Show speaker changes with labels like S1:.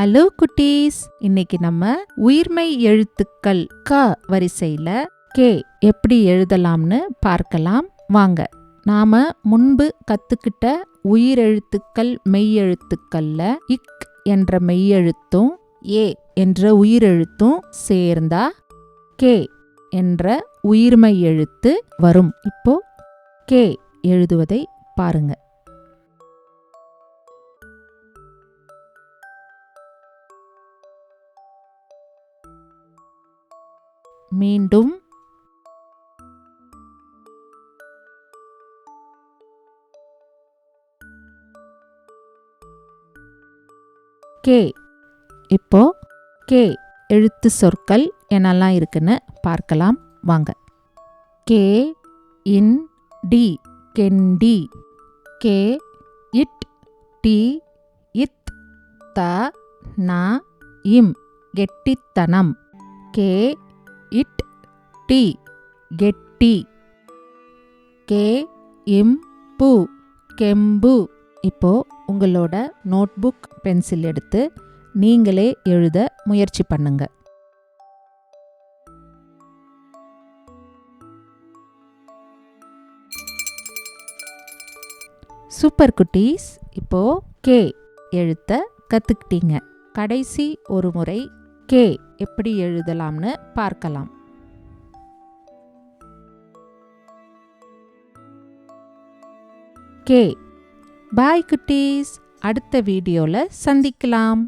S1: Hello குட்டீஸ், இன்னைக்கு நம்ம உயிர்மெய் எழுத்துக்கள் க வரிசையில கே எப்படி எழுதலாம்னு பார்க்கலாம் வாங்க. நாம முன்பு கத்துக்கிட்ட உயிரெழுத்துக்கள் மெய்யெழுத்துக்கள்ல இக் என்ற மெய்யெழுத்தும் ஏ என்ற உயிரெழுத்தும் சேர்ந்தா கே என்ற உயிர்மெய் எழுத்து வரும். இப்போ கே எழுதுவதை பாருங்க. மீண்டும் கே. இப்போ கே எழுத்து சொற்கள் என்னெல்லாம் இருக்குன்னு பார்க்கலாம் வாங்க. கே இன் டி கெண்டி, கே இட் டி இத் த ந இம் கெட்டித்தனம், கே இட் டி கெட்டி, கே இம் பு கெம்பு. இப்போ உங்களோட நோட்புக் பென்சில் எடுத்து நீங்களே எழுத முயற்சி பண்ணுங்க. சூப்பர் குட்டீஸ், இப்போ கே எழுத்த கத்துக்கிட்டீங்க. கடைசி ஒரு முறை கே எப்படி எழுதலாம்னு பார்க்கலாம். கே. பாய் குட்டீஸ், அடுத்த வீடியோல சந்திக்கலாம்.